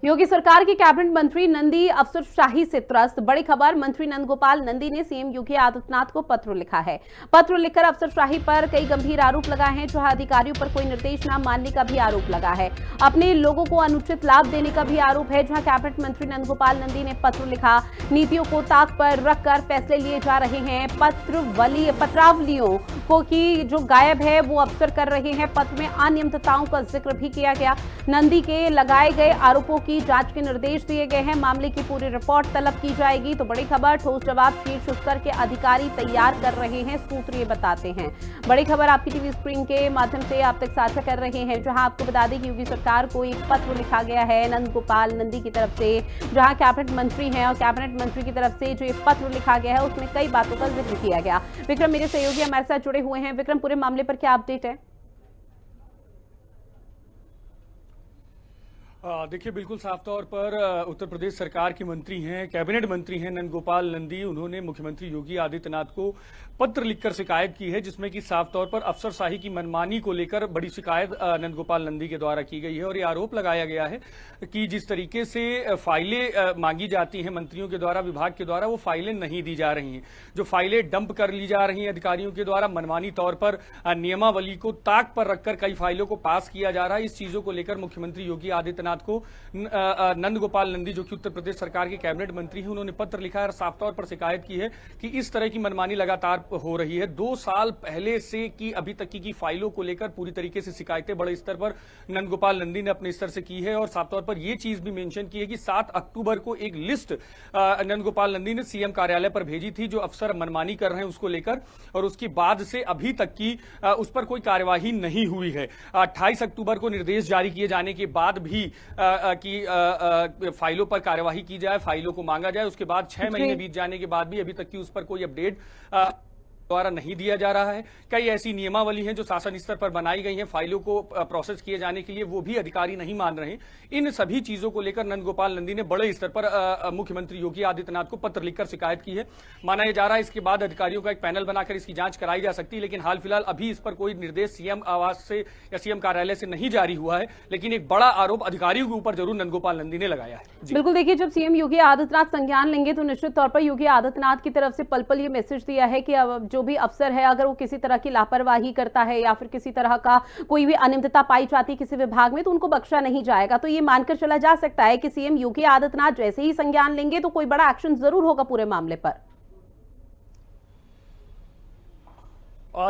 योगी सरकार के कैबिनेट मंत्री नंदी अफसरशाही से त्रस्त। बड़ी खबर, मंत्री नंदगोपाल नंदी ने सीएम योगी आदित्यनाथ को पत्र लिखा है। पत्र लिखकर अफसरशाही पर कई गंभीर आरोप लगाए हैं, जहां अधिकारियों पर कोई निर्देश न मानने का भी आरोप लगा है। अपने लोगों को अनुचित लाभ देने का भी आरोप है। जहां कैबिनेट मंत्री नंदगोपाल नंदी ने पत्र लिखा, नीतियों को ताक पर रखकर फैसले लिए जा रहे हैं। पत्रावलियों को की जो गायब है वो अफसर कर रहे हैं। पत्र में अनियमितताओं का जिक्र भी किया गया। नंदी के लगाए गए आरोपों की जांच के निर्देश दिए गए हैं। मामले की पूरी रिपोर्ट तलब की जाएगी। तो बड़ी खबर, ठोस जवाब शीर्ष स्तर के अधिकारी तैयार कर रहे हैं, सूत्र ये बताते हैं। बड़ी खबर आपकी टीवी स्क्रीन के माध्यम से आप तक साझा कर रहे हैं, जहां आपको बता दें कि योगी सरकार को एक पत्र लिखा गया है नंदगोपाल नंदी की तरफ से, जहां कैबिनेट मंत्री हैं और कैबिनेट मंत्री की तरफ से जो ये पत्र लिखा गया है उसमें कई बातों का जिक्र किया गया। विक्रम मेरे सहयोगी हमारे साथ जुड़े हुए हैं। विक्रम, पूरे मामले पर क्या अपडेट है? देखिए, बिल्कुल साफ तौर पर उत्तर प्रदेश सरकार के मंत्री हैं, कैबिनेट मंत्री हैं नंदगोपाल नंदी। उन्होंने मुख्यमंत्री योगी आदित्यनाथ को पत्र लिखकर शिकायत की है, जिसमें कि साफ तौर पर अफसरशाही की मनमानी को लेकर बड़ी शिकायत नंदगोपाल नंदी के द्वारा की गई है। और ये आरोप लगाया गया है कि जिस तरीके से फाइलें मांगी जाती हैं मंत्रियों के द्वारा, विभाग के द्वारा, वो फाइलें नहीं दी जा रही हैं। जो फाइलें डंप कर ली जा रही हैं अधिकारियों के द्वारा, मनमानी तौर पर नियमावली को ताक पर रखकर कई फाइलों को पास किया जा रहा है। इस चीजों को लेकर मुख्यमंत्री योगी आदित्यनाथ को नंदगोपाल नंदी, जो कि उत्तर प्रदेश सरकार के कैबिनेट मंत्री हैं, उन्होंने पत्र लिखा है और साफ तौर पर शिकायत की है कि इस तरह की मनमानी लगातार हो रही है। 2 साल पहले से की अभी तक की फाइलों को लेकर पूरी तरीके से शिकायतें बड़े स्तर पर नंदगोपाल नंदी ने अपने स्तर से की है। और साफ तौर पर यह चीज भी मेंशन की है कि 7 अक्टूबर को एक लिस्ट नंदगोपाल नंदी ने सीएम कार्यालय पर भेजी थी, जो अफसर मनमानी कर रहे हैं उसको लेकर, और उसके बाद से अभी तक की उस पर कोई कार्यवाही नहीं हुई है। 28 अक्टूबर को निर्देश जारी किए जाने के बाद भी कि फाइलों पर कार्यवाही की जाए, फाइलों को मांगा जाए। उसके बाद 6 महीने बीत जाने के बाद भी अभी तक की उस पर कोई अपडेट द्वारा नहीं दिया जा रहा है। कई ऐसी नियमावली हैं जो शासन स्तर पर बनाई गई हैं फाइलों को प्रोसेस किए जाने के लिए, वो भी अधिकारी नहीं मान रहे। इन सभी चीजों को लेकर नंदगोपाल नंदी ने बड़े स्तर पर मुख्यमंत्री योगी आदित्यनाथ को पत्र लिखकर शिकायत की है। माना जा रहा है इसके बाद अधिकारियों का एक पैनल बनाकर इसकी जांच कराई जा सकती है, लेकिन हाल फिलहाल अभी इस पर कोई निर्देश सीएम आवास से या सीएम कार्यालय से नहीं जारी हुआ है। लेकिन एक बड़ा आरोप अधिकारियों के ऊपर जरूर नंदगोपाल नंदी ने लगाया है। बिल्कुल, देखिए, जब सीएम योगी आदित्यनाथ संज्ञान लेंगे तो निश्चित तौर पर योगी आदित्यनाथ की तरफ से पल पल ये मैसेज दिया है कि जो भी अफसर है, अगर वो किसी तरह की लापरवाही करता है या फिर किसी तरह का कोई भी अनियमितता पाई जाती है किसी विभाग में, तो उनको बख्शा नहीं जाएगा। तो ये मानकर चला जा सकता है कि सीएम योगी आदित्यनाथ जैसे ही संज्ञान लेंगे तो कोई बड़ा एक्शन जरूर होगा पूरे मामले पर।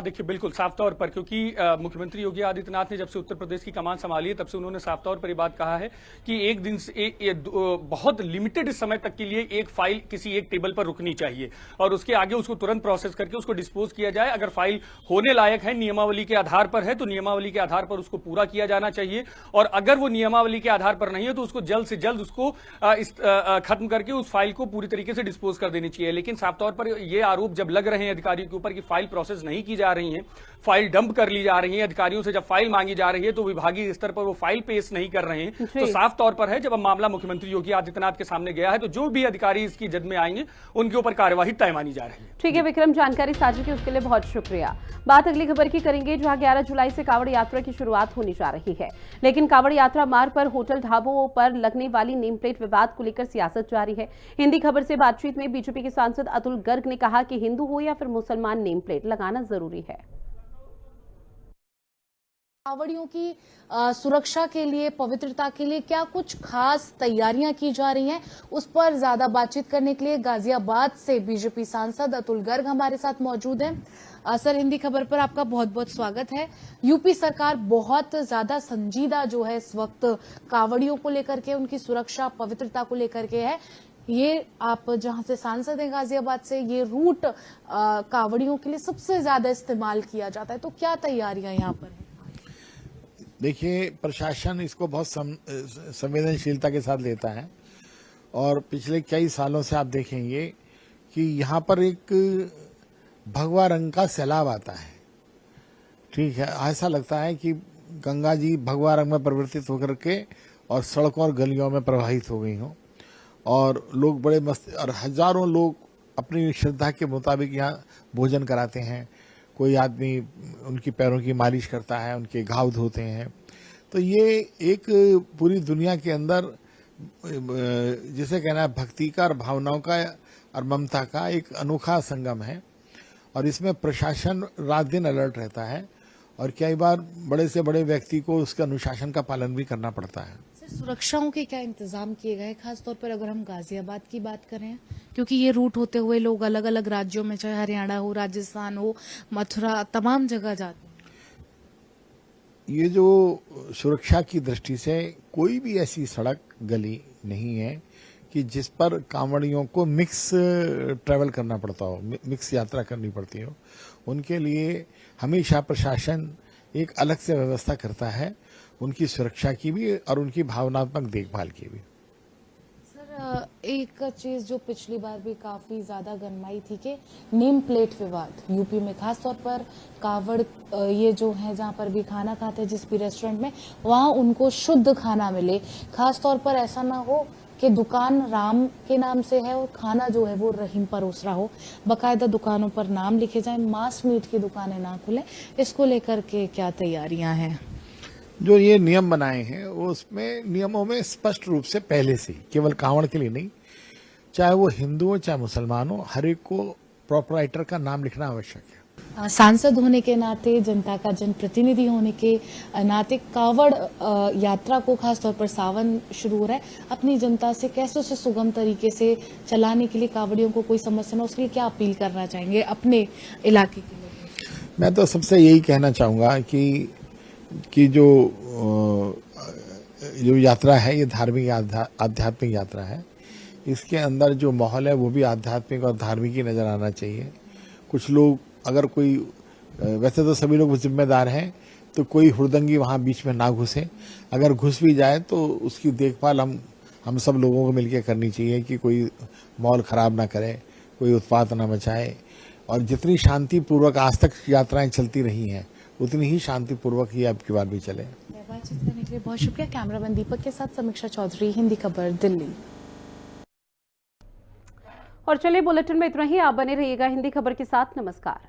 देखिए, बिल्कुल साफ तौर पर, क्योंकि मुख्यमंत्री योगी आदित्यनाथ ने जब से उत्तर प्रदेश की कमान संभाली है तब से उन्होंने साफ तौर पर यह बात कहा है कि एक दिन से बहुत लिमिटेड समय तक के लिए एक फाइल किसी एक टेबल पर रुकनी चाहिए और उसके आगे उसको तुरंत प्रोसेस करके उसको डिस्पोज किया जाए। अगर फाइल होने लायक है, नियमावली के आधार पर है, तो नियमावली के आधार पर उसको पूरा किया जाना चाहिए। और अगर वो नियमावली के आधार पर नहीं है तो उसको जल्द से जल्द उसको खत्म करके उस फाइल को पूरी तरीके से डिस्पोज कर देनी चाहिए। लेकिन साफ तौर पर यह आरोप जब लग रहे हैं अधिकारियों के ऊपर कि फाइल प्रोसेस नहीं की जा रही हैं, फाइल डंप कर ली जा रही है, अधिकारियों से जब फाइल मांगी जा रही है तो विभागीय स्तर पर वो फाइल पेश नहीं कर रहे हैं, तो साफ तौर पर है जब अब मामला मुख्यमंत्री योगी आदित्यनाथ के सामने गया है तो जो भी अधिकारी इसकी जद में आएंगे उनके ऊपर कार्यवाही तय मानी जा रही है। ठीक है विक्रम, जानकारी साझा की उसके लिए बहुत शुक्रिया। बात अगली खबर की करेंगे, जहां 11 जुलाई से कांवड़ यात्रा की शुरुआत होने जा रही है, लेकिन कांवड़ यात्रा मार्ग पर होटल ढाबों पर लगने वाली नेम प्लेट विवाद को लेकर सियासत जारी है। हिंदी खबर से बातचीत में बीजेपी के सांसद अतुल गर्ग ने कहा कि हिंदू हो या फिर मुसलमान, नेम प्लेट लगाना जरूरी है। कांवड़ियों की सुरक्षा के लिए, पवित्रता के लिए क्या कुछ खास तैयारियां की जा रही हैं, उस पर ज्यादा बातचीत करने के लिए गाजियाबाद से बीजेपी सांसद अतुल गर्ग हमारे साथ मौजूद हैं। सर, हिंदी खबर पर आपका बहुत बहुत स्वागत है। यूपी सरकार बहुत ज्यादा संजीदा जो है इस वक्त कांवड़ियों को लेकर के, उनकी सुरक्षा, पवित्रता को लेकर के है। ये आप जहां से सांसद हैं गाजियाबाद से, ये रूट कांवड़ियों के लिए सबसे ज्यादा इस्तेमाल किया जाता है, तो क्या तैयारियां यहाँ पर है? देखिए, प्रशासन इसको बहुत संवेदनशीलता के साथ लेता है और पिछले कई सालों से आप देखेंगे कि यहाँ पर एक भगवा रंग का सैलाब आता है। ठीक है, ऐसा लगता है कि गंगा जी भगवा रंग में परिवर्तित होकर के और सड़कों और गलियों में प्रवाहित हो गई हों और लोग बड़े मस्त, और हजारों लोग अपनी श्रद्धा के मुताबिक यहाँ भोजन कराते हैं। कोई आदमी उनकी पैरों की मालिश करता है, उनके घाव धोते हैं। तो ये एक पूरी दुनिया के अंदर जिसे कहना है भक्ति का और भावनाओं का और ममता का एक अनोखा संगम है। और इसमें प्रशासन रात दिन अलर्ट रहता है और कई बार बड़े से बड़े व्यक्ति को उसके अनुशासन का पालन भी करना पड़ता है। सर, सुरक्षाओं के क्या इंतजाम किए गए, खासतौर पर अगर हम गाजियाबाद की बात करें, क्योंकि ये रूट होते हुए लोग अलग अलग राज्यों में, चाहे हरियाणा हो, राजस्थान हो, मथुरा, तमाम जगह जाते हैं। ये जो सुरक्षा की दृष्टि से कोई भी ऐसी सड़क गली नहीं है कि जिस पर कांवड़ियों को मिक्स ट्रैवल करना पड़ता हो, मिक्स यात्रा करनी पड़ती हो। उनके लिए हमेशा प्रशासन एक अलग से व्यवस्था करता है, उनकी सुरक्षा की भी और उनकी भावनात्मक देखभाल की भी। सर, एक चीज जो पिछली बार भी काफी ज्यादा गरमाई थी कि नेम प्लेट विवाद यूपी में, खासतौर पर कावड़ ये जो है जहां पर भी खाना खाते हैं जिस भी रेस्टोरेंट में, वहां उनको शुद्ध खाना मिले। खासतौर पर ऐसा ना हो कि दुकान राम के नाम से है और खाना जो है वो रहीम परोसरा हो। बकायदा दुकानों पर नाम लिखे जाएं, मांस मीट की दुकानें ना खुलें। इसको लेकर के क्या तैयारियां हैं? जो ये नियम बनाए हैं वो उसमें नियमों में स्पष्ट रूप से पहले से ही, केवल कांवड़ के लिए नहीं, चाहे वो हिंदू हो चाहे मुसलमान हो, हर एक को प्रोपराइटर का नाम लिखना आवश्यक है। सांसद होने के नाते, जनता का जनप्रतिनिधि होने के नाते, कावड़ यात्रा को खासतौर पर सावन शुरू हो रहा है, अपनी जनता से कैसे उसे सुगम तरीके से चलाने के लिए, कावड़ियों को कोई समस्या ना, उसके लिए क्या अपील करना चाहेंगे अपने इलाके के लिए? मैं तो सबसे यही कहना चाहूंगा कि जो यात्रा है ये धार्मिक आध्यात्मिक यात्रा है। इसके अंदर जो माहौल है वो भी आध्यात्मिक और धार्मिक ही नजर आना चाहिए। कुछ लोग, अगर कोई, वैसे तो सभी लोग जिम्मेदार हैं, तो कोई हुड़दंगी वहां बीच में ना घुसे। अगर घुस भी जाए तो उसकी देखभाल हम सब लोगों को मिलकर करनी चाहिए कि कोई माहौल खराब ना करे, कोई उत्पात ना मचाए। और जितनी शांतिपूर्वक आज तक यात्राएं चलती रही हैं उतनी ही शांतिपूर्वक ही अब की बार भी चले। बातचीत करने के लिए बहुत शुक्रिया। कैमरामैन दीपक के साथ समीक्षा चौधरी, हिंदी खबर, दिल्ली। और चलिए बुलेटिन में इतना ही। आप बने रहिएगा हिंदी खबर के साथ। नमस्कार।